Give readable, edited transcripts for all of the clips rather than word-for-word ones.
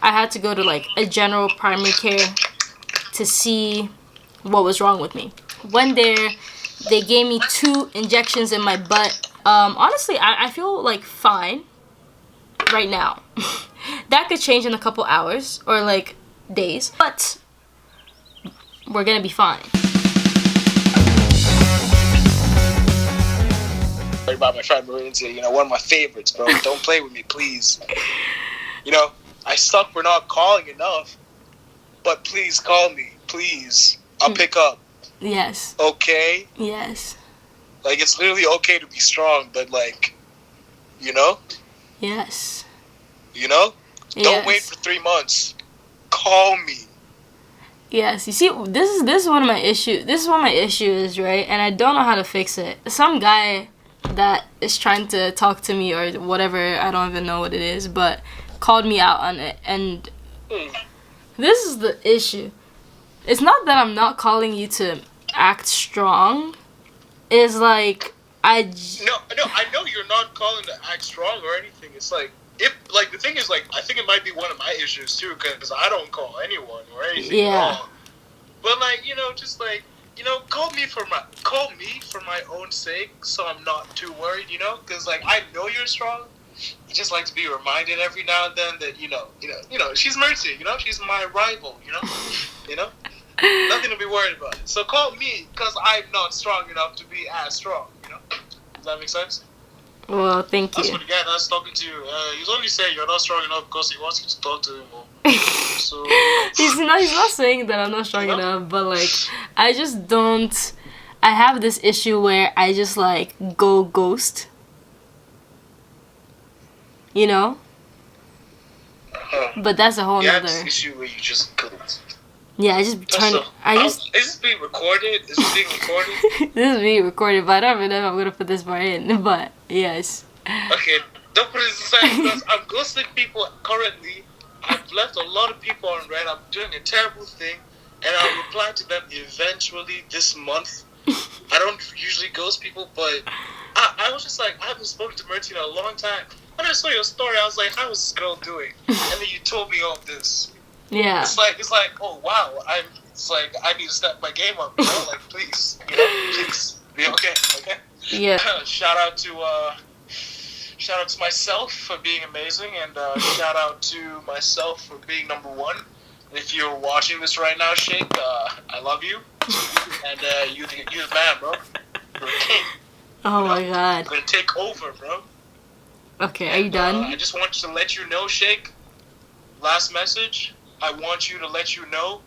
I had to go to like a general primary care to see what was wrong with me. Went there, they gave me 2 injections in my butt. Honestly, I feel like fine right now. That could change in a couple hours or like days, but we're gonna be fine. About my friend Marintia, you know, one of my favorites, bro. Don't play with me, please. You know, I suck for not calling enough, but please call me, please. I'll pick up. Yes. Okay? Yes. Like, it's literally okay to be strong, but like, you know? Yes. You know? Yes. Don't wait for 3 months. Call me. Yes, you see, this is one of my issues. This is what my issue is, right? And I don't know how to fix it. Some guy that is trying to talk to me or whatever, I don't even know what it is, but called me out on it. And this is the issue. It's not that I'm not calling you to act strong. It's like No, I know you're not calling to act strong or anything. It's like, the thing is, like, I think it might be one of my issues too, because I don't call anyone or anything at all. But like, you know, just like, you know, call me for my own sake, so I'm not too worried, you know, because like I know you're strong. I just like to be reminded every now and then that you know, she's Marintia, you know, she's my rival, you know, nothing to be worried about. So call me, because I'm not strong enough to be as strong, you know. Does that make sense? Well, thank you. That's what the guy that's talking to you. He's only saying you're not strong enough because he wants you to talk to him more. So he's not saying that I'm not strong enough, but like I just don't. I have this issue where I just like go ghost. You know. But that's a whole nother. This issue where you just ghost. Yeah, I just turn. Is this being recorded? Is this being recorded? This is being recorded, but I don't even know if I'm gonna put this part in. But yes. Okay, don't put it aside because I'm ghosting people currently. I've left a lot of people on red. I'm doing a terrible thing, and I'll reply to them eventually this month. I don't usually ghost people, but I was just like, I haven't spoken to Marintia in a long time. When I saw your story, I was like, how is this girl doing? And then you told me all this. Yeah. It's like, oh wow, I need to step my game up, you know? Like, please, you know, please be okay. Yeah. Shout out to myself for being amazing, and shout out to myself for being number 1. If you're watching this right now, Shake, I love you, and you're the man, bro. You're a king. Oh my God. I'm gonna take over, bro. Okay, are you done? I just want to let you know, Shake. Last message. I want you to let you know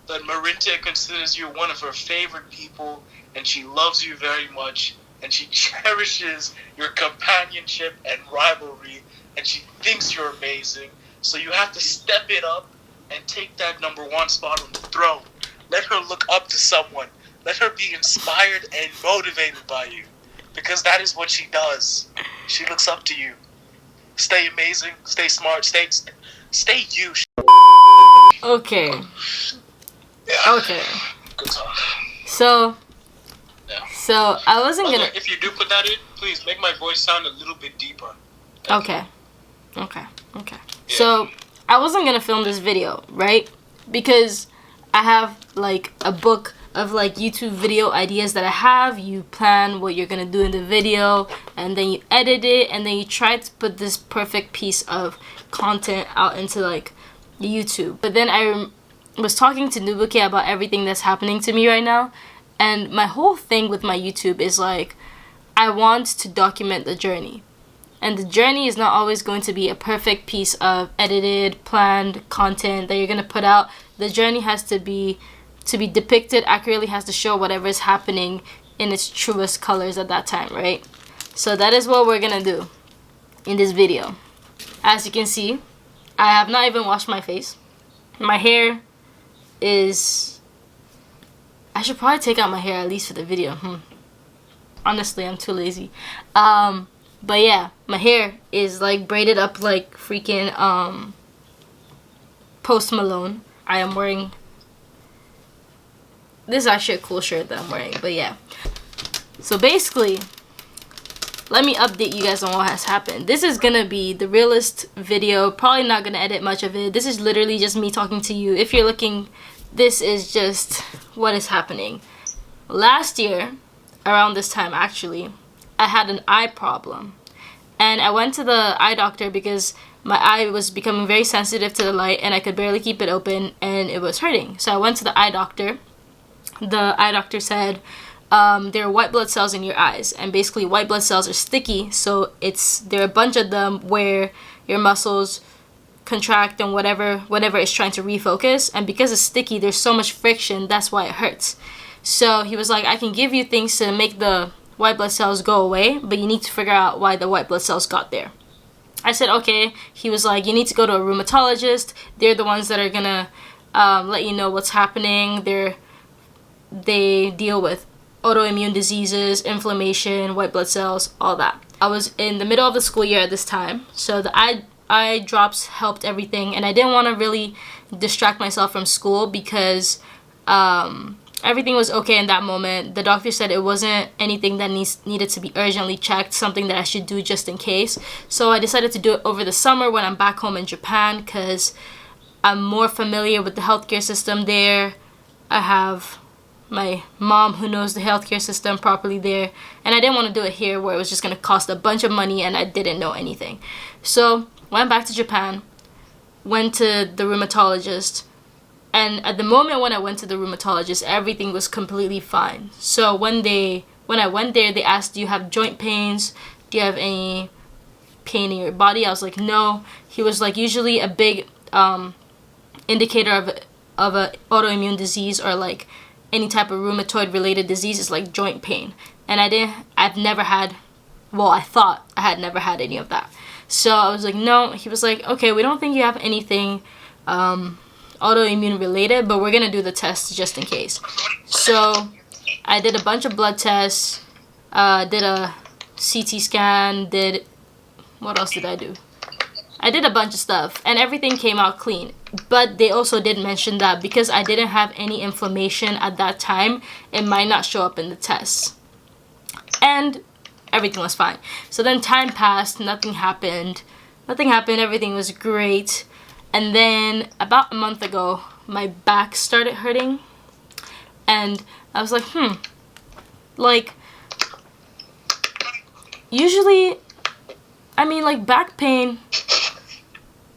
that Marintia considers you one of her favorite people, and she loves you very much, and she cherishes your companionship and rivalry, and she thinks you're amazing. So you have to step it up and take that number 1 spot on the throne. Let her look up to someone. Let her be inspired and motivated by you, because that is what she does. She looks up to you. Stay amazing. Stay smart. Stay you. Okay. Yeah. Okay. Good talk. So. Yeah. So I wasn't gonna. If you do put that in, please make my voice sound a little bit deeper. Okay. Yeah. So I wasn't gonna film this video, right? Because I have like a book of like YouTube video ideas that I have. You plan what you're gonna do in the video, and then you edit it, and then you try to put this perfect piece of content out into like YouTube. But then I was talking to Nubuke about everything that's happening to me right now, and my whole thing with my YouTube is like I want to document the journey. And the journey is not always going to be a perfect piece of edited, planned content that you're going to put out. The journey has to be depicted accurately, has to show whatever is happening in its truest colors at that time, right? So that is what we're going to do in this video. As you can see, I have not even washed my face. My hair is... I should probably take out my hair at least for the video. Honestly, I'm too lazy. But yeah, my hair is like braided up like freaking Post Malone. I am wearing... This is actually a cool shirt that I'm wearing, but yeah. So basically, let me update you guys on what has happened. This is gonna be the realest video. Probably not gonna edit much of it. This is literally just me talking to you. If you're looking, this is just what is happening. Last year, around this time actually, I had an eye problem. And I went to the eye doctor because my eye was becoming very sensitive to the light and I could barely keep it open and it was hurting. So I went to the eye doctor. The eye doctor said, there are white blood cells in your eyes, and basically white blood cells are sticky, so there are a bunch of them where your muscles contract and whatever is trying to refocus, and because it's sticky, there's so much friction, that's why it hurts. So he was like, I can give you things to make the white blood cells go away, but you need to figure out why the white blood cells got there. I said, okay. He was like, you need to go to a rheumatologist. They're the ones that are gonna let you know what's happening. They deal with autoimmune diseases, inflammation, white blood cells, all that. I was in the middle of the school year at this time, so the eye drops helped everything, and I didn't want to really distract myself from school because everything was okay in that moment. The doctor said it wasn't anything that needed to be urgently checked, something that I should do just in case. So I decided to do it over the summer when I'm back home in Japan because I'm more familiar with the healthcare system there. I have my mom who knows the healthcare system properly there, and I didn't want to do it here where it was just going to cost a bunch of money and I didn't know anything. So went back to Japan, went to the rheumatologist, and at the moment when I went to the rheumatologist, everything was completely fine. So when I went there, they asked, do you have joint pains? Do you have any pain in your body? I was like, no. He was like, usually a big indicator of a autoimmune disease or like any type of rheumatoid related disease is like joint pain. And I thought I had never had any of that. So I was like, no. He was like, okay, we don't think you have anything autoimmune related, but we're gonna do the test just in case. So I did a bunch of blood tests, did a CT scan, what else did I do? I did a bunch of stuff and everything came out clean. But they also did mention that because I didn't have any inflammation at that time, it might not show up in the tests. And everything was fine. So then time passed, nothing happened, everything was great. And then about a month ago, my back started hurting. And I was like, like, usually, I mean, like, back pain,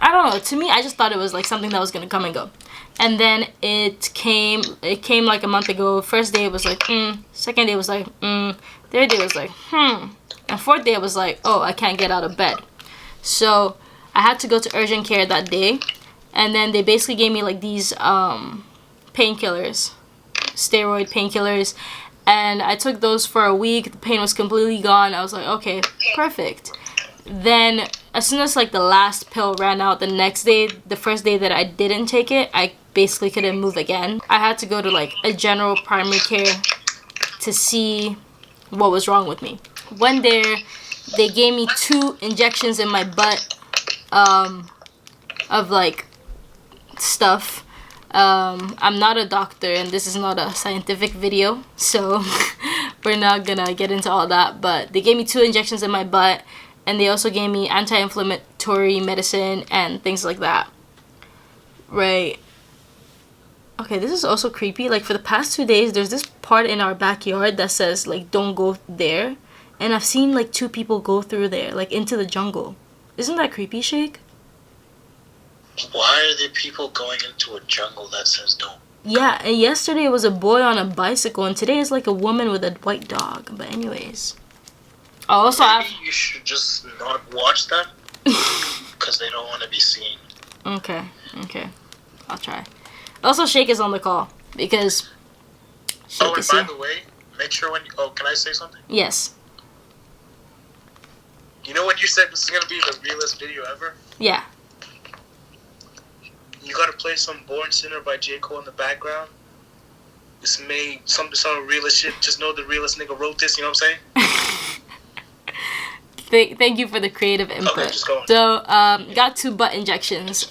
I don't know, to me, I just thought it was like something that was gonna come and go. And then it came like a month ago. First day it was like, second day was like, third day was like, and fourth day I was like, oh, I can't get out of bed. So I had to go to urgent care that day, and then they basically gave me like these painkillers, steroid painkillers, and I took those for a week. The pain was completely gone. I was like, okay, perfect. Then as soon as like the last pill ran out the next day, the first day that I didn't take it, I basically couldn't move again. I had to go to like a general primary care to see what was wrong with me. Went there, they gave me 2 injections in my butt of like stuff. I'm not a doctor and this is not a scientific video, so we're not gonna get into all that, but they gave me 2 injections in my butt. And they also gave me anti-inflammatory medicine and things like that. Right. Okay, this is also creepy. Like, for the past 2 days, there's this part in our backyard that says, like, don't go there. And I've seen, like, 2 people go through there, like, into the jungle. Isn't that creepy, Shake? Why are there people going into a jungle that says don't? Yeah, and yesterday it was a boy on a bicycle, and today is, like, a woman with a white dog. But anyways... Also, maybe you should just not watch them because they don't want to be seen. Okay, I'll try. Also, Shake is on the call because Shake is here. Oh, and by the way, make sure when can I say something? Yes. You know when you said this is gonna be the realest video ever? Yeah. You gotta play some Born Sinner by J. Cole in the background. It's made some realest shit. Just know the realest nigga wrote this. You know what I'm saying? Thank you for the creative input. Okay, just go on. So, got 2 butt injections.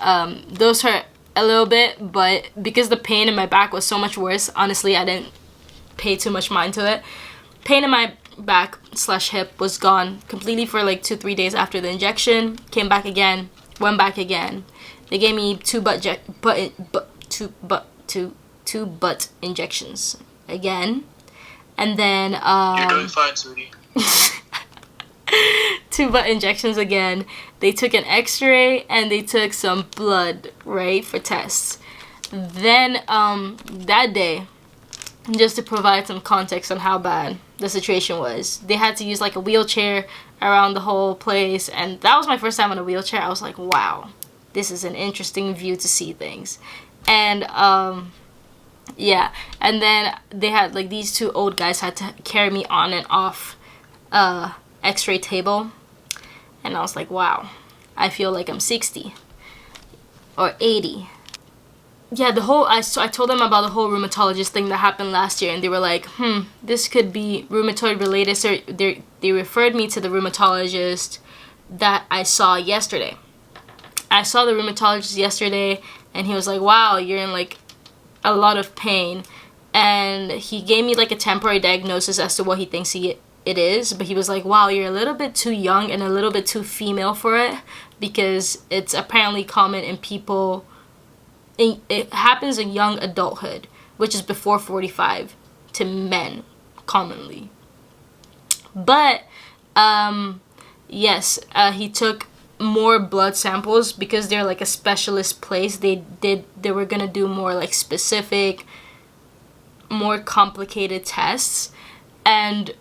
Those hurt a little bit, but because the pain in my back was so much worse, honestly, I didn't pay too much mind to it. Pain in my back slash hip was gone completely for like 2-3 days after the injection. Came back again, went back again. They gave me two butt injections again, and then you're doing fine, sweetie. 2 butt injections again. They took an X-ray and they took some blood, right, for tests. Then that day, just to provide some context on how bad the situation was, they had to use like a wheelchair around the whole place, and that was my first time in a wheelchair. I was like, wow, this is an interesting view to see things. And yeah, and then they had like these 2 old guys had to carry me on and off X-ray table, and I was like, wow, I feel like I'm 60 or 80. Yeah, I told them about the whole rheumatologist thing that happened last year, and they were like, this could be rheumatoid related. So they referred me to the rheumatologist that I saw yesterday. I saw the rheumatologist yesterday, and he was like, wow, you're in like a lot of pain, and he gave me like a temporary diagnosis as to what he thinks it is, but he was like, wow, you're a little bit too young and a little bit too female for it, because it's apparently common in people. It happens in young adulthood, which is before 45, to men commonly. But yes, he took more blood samples because they're like a specialist place. They were gonna do more like specific, more complicated tests, and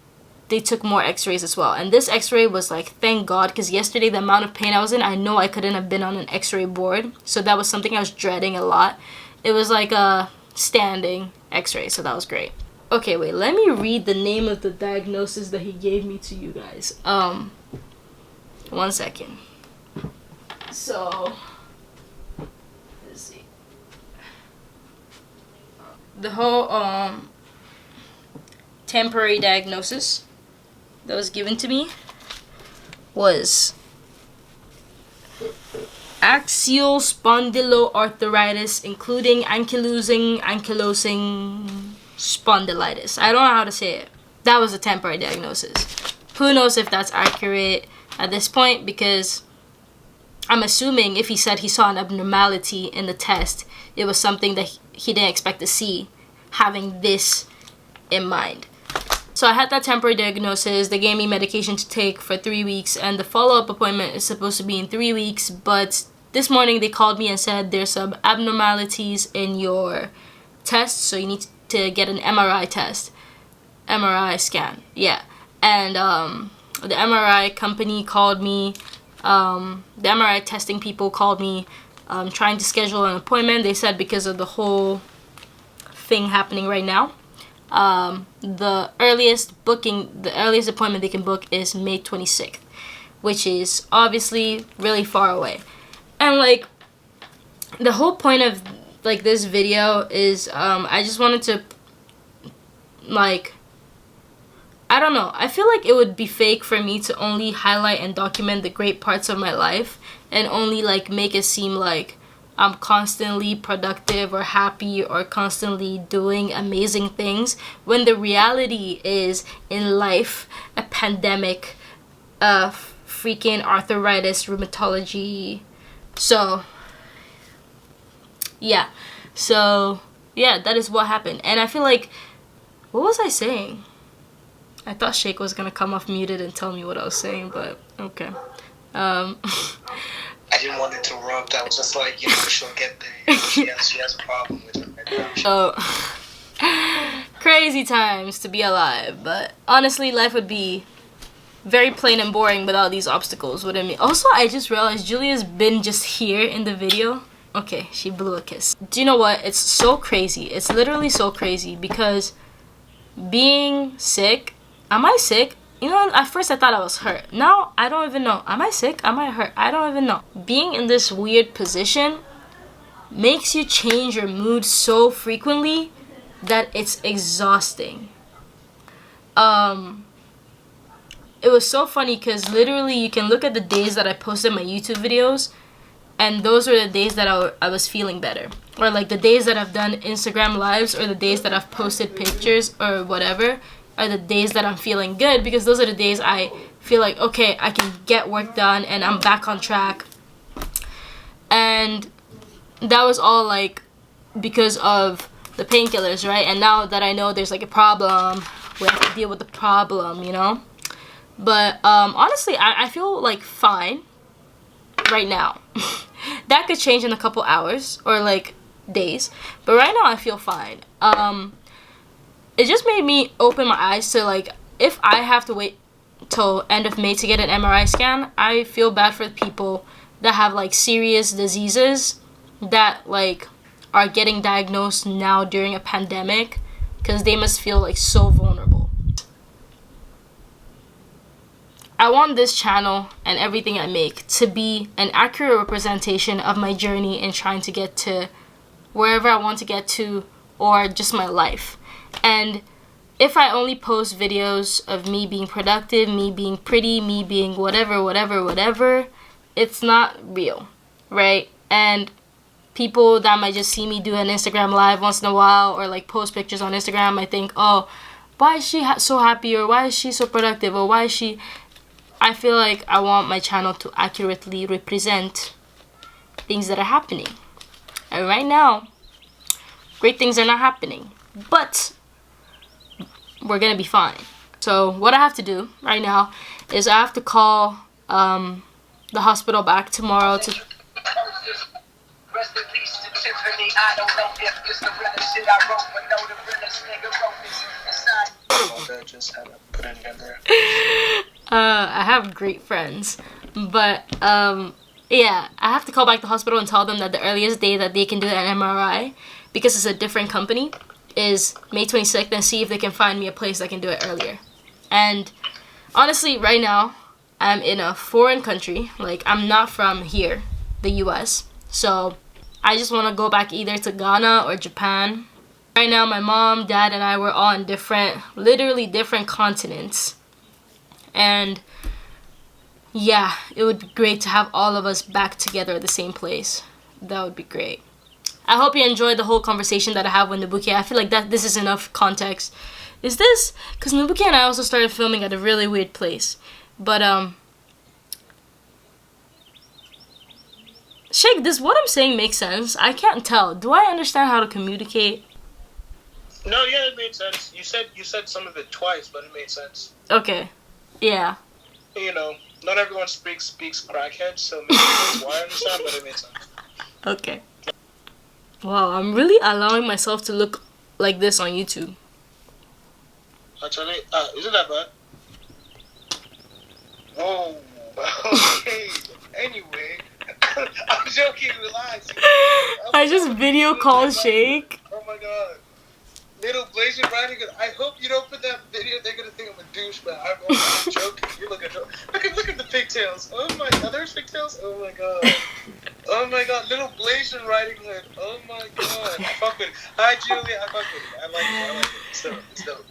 they took more X-rays as well. And this X-ray was like, thank God, because yesterday the amount of pain I was in, I know I couldn't have been on an X-ray board, so that was something I was dreading a lot. It was like a standing X-ray, so that was great. Okay, wait, let me read the name of the diagnosis that he gave me to you guys. 1 second. So, let's see. The whole temporary diagnosis that was given to me was axial spondyloarthritis, including ankylosing spondylitis. I don't know how to say it. That was a temporary diagnosis. Who knows if that's accurate at this point, because I'm assuming if he said he saw an abnormality in the test, it was something that he didn't expect to see, having this in mind. So I had that temporary diagnosis. They gave me medication to take for 3 weeks, and the follow-up appointment is supposed to be in 3 weeks, but this morning they called me and said there's some abnormalities in your test, so you need to get an MRI test. MRI scan, yeah. And the MRI company called me, the MRI testing people called me, trying to schedule an appointment. They said because of the whole thing happening right now, the earliest appointment they can book is May 26th, which is obviously really far away. And like, the whole point of like this video is I just wanted to, like, I don't know, I feel like it would be fake for me to only highlight and document the great parts of my life and only like make it seem like I'm constantly productive or happy or constantly doing amazing things, when the reality is, in life, a pandemic, freaking arthritis, rheumatology. So yeah, that is what happened. And I feel like, what was I saying? I thought Shake was gonna come off muted and tell me what I was saying, but okay. I didn't want to interrupt. I was just like, she'll get there. She has a problem with it right now. So, crazy times to be alive. But honestly, life would be very plain and boring without these obstacles, wouldn't it? Also, I just realized Julia's been just here in the video. Okay, she blew a kiss. Do you know what? It's so crazy. It's literally so crazy because being sick... Am I sick? You know, at first I thought I was hurt. Now, I don't even know. Am I sick? Am I hurt? I don't even know. Being in this weird position makes you change your mood so frequently that it's exhausting. It was so funny because literally you can look at the days that I posted my YouTube videos, and those were the days that I was feeling better. Or like the days that I've done Instagram lives, or the days that I've posted pictures or whatever. are the days that I'm feeling good, because those are the days I feel like, okay, I can get work done and I'm back on track. And that was all like because of the painkillers, right? And now that I know there's like a problem, we have to deal with the problem, you know? But honestly, I feel like fine right now. That could change in a couple hours or like days, but right now I feel fine. It just made me open my eyes to like, if I have to wait till end of May to get an MRI scan, I feel bad for the people that have like serious diseases that like are getting diagnosed now during a pandemic, because they must feel like so vulnerable. I want this channel and everything I make to be an accurate representation of my journey in trying to get to wherever I want to get to, or just my life. And if I only post videos of me being productive, me being pretty, me being whatever, it's not real, right? And people that might just see me do an Instagram live once in a while, or like post pictures on Instagram, might think, oh, why is she so happy, or why is she so productive, or why is she... I feel like I want my channel to accurately represent things that are happening. And right now, great things are not happening, but we're gonna be fine. So what I have to do right now is I have to call the hospital back tomorrow to... I have great friends, but yeah, I have to call back the hospital and tell them that the earliest day that they can do an MRI, because it's a different company, is May 26th, and see if they can find me a place that can do it earlier. And honestly, right now, I'm in a foreign country. Like, I'm not from here, the US. So I just want to go back either to Ghana or Japan. Right now, my mom, dad, and I were all on literally different continents. And yeah, it would be great to have all of us back together at the same place. That would be great. I hope you enjoyed the whole conversation that I have with Nabuke. I feel like this is enough context. Is this... Because Nabuke and I also started filming at a really weird place. But, Sheikh, does what I'm saying make sense? I can't tell. Do I understand how to communicate? No, yeah, it made sense. You said some of it twice, but it made sense. Okay. Yeah. You know, not everyone speaks crackhead, so maybe that's why I understand, but it made sense. Okay. Wow, I'm really allowing myself to look like this on YouTube. Actually, isn't that bad? Whoa. Okay. Anyway, I'm joking. Relax. I just video called Sheikh. Oh my god. Little Blazing Riding. I hope you don't put that video. They're gonna think I'm a douchebag. I'm joking. You look at the pigtails. Oh my god, there's pigtails. Oh my god. Oh my god, Little Blazing Riding Hood. Oh my god. I fuck with it. Hi Julia. I fuck with it. I like it. It's dope.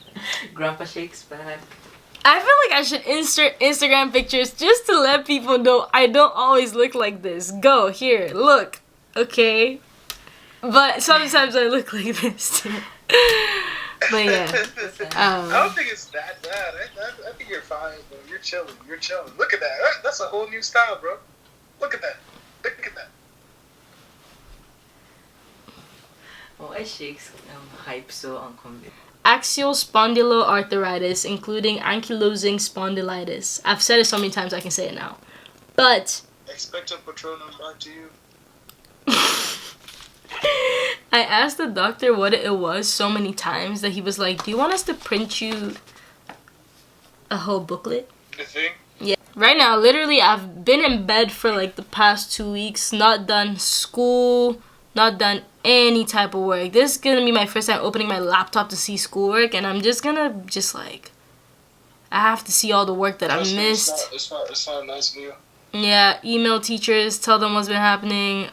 Grandpa Shakes back. I feel like I should insert Instagram pictures just to let people know I don't always look like this. Go, here, look. Okay. But sometimes I look like this too. But yeah. I don't think it's that bad. I think you're fine, bro. You're chilling. Look at that. That's a whole new style, bro. Look at that. Why Shakes hype so unconvincing? Axial spondyloarthritis, including ankylosing spondylitis. I've said it so many times I can say it now. But Expecto Patronum back to you. I asked the doctor what it was so many times that he was like, do you want us to print you a whole booklet? The thing? Yeah. Right now, literally, I've been in bed for like the past 2 weeks, not done school, not done any type of work. This is gonna be my first time opening my laptop to see schoolwork, and I'm just gonna like, I have to see all the work that I missed. It's not nice of you. Yeah, email teachers, tell them what's been happening.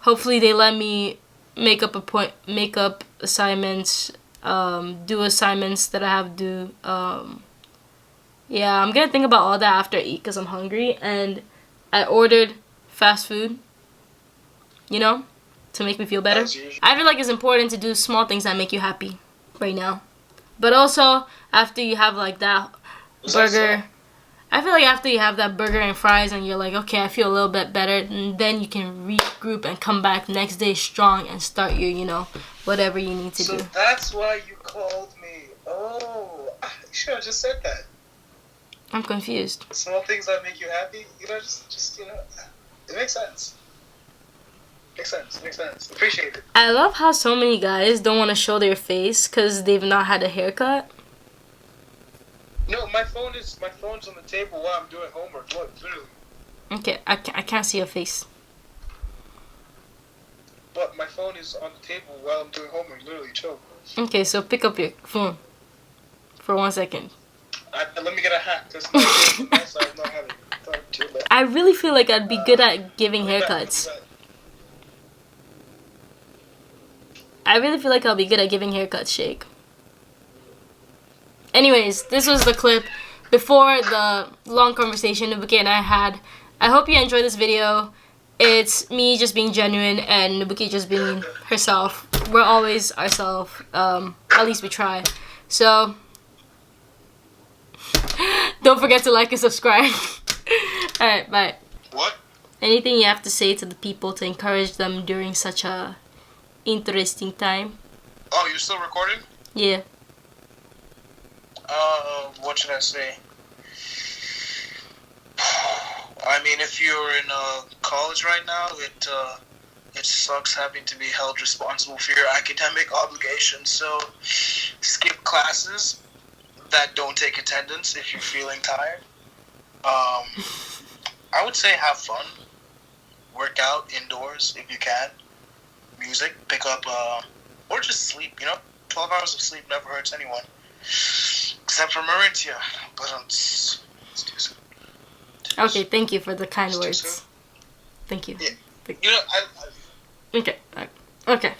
Hopefully they let me make up assignments, do assignments that I have to do. Yeah, I'm gonna think about all that after I eat because I'm hungry, and I ordered fast food, you know, to make me feel better. I feel like it's important to do small things that make you happy right now. But also, after you have like that Is that burger, I feel like after you have that burger and fries and you're like, okay, I feel a little bit better, and then you can regroup and come back next day strong and start your, you know, whatever you need to so? do. So that's why you called me. Oh, you should have just said that. I'm confused. Small things that make you happy, you know, just you know, it makes sense. Makes sense. Appreciate it. I love how so many guys don't want to show their face because they've not had a haircut. No, my phone's on the table while I'm doing homework. Look, literally. Okay, I can't see your face. But my phone is on the table while I'm doing homework. Literally, chill. Okay, so pick up your phone for 1 second. Let me get a hat because my side is not having it. I really feel like I'd be good at giving haircuts. I really feel like I'll be good at giving haircuts, Shake. Anyways, this was the clip before the long conversation Nubuki and I had. I hope you enjoyed this video. It's me just being genuine and Nubuki just being herself. We're always ourselves. At least we try. So, don't forget to like and subscribe. Alright, bye. What? Anything you have to say to the people to encourage them during such a interesting time? Oh, you're still recording? Yeah. What should I say? I mean, if you're in college right now, it sucks having to be held responsible for your academic obligations. So skip classes that don't take attendance if you're feeling tired. I would say have fun. Work out indoors if you can. Music, pick up, or just sleep, you know? 12 hours of sleep never hurts anyone. Except for Marintia. But it's too soon. Okay, thank you for the kind words. Thank you. Yeah. Thank You know, Okay.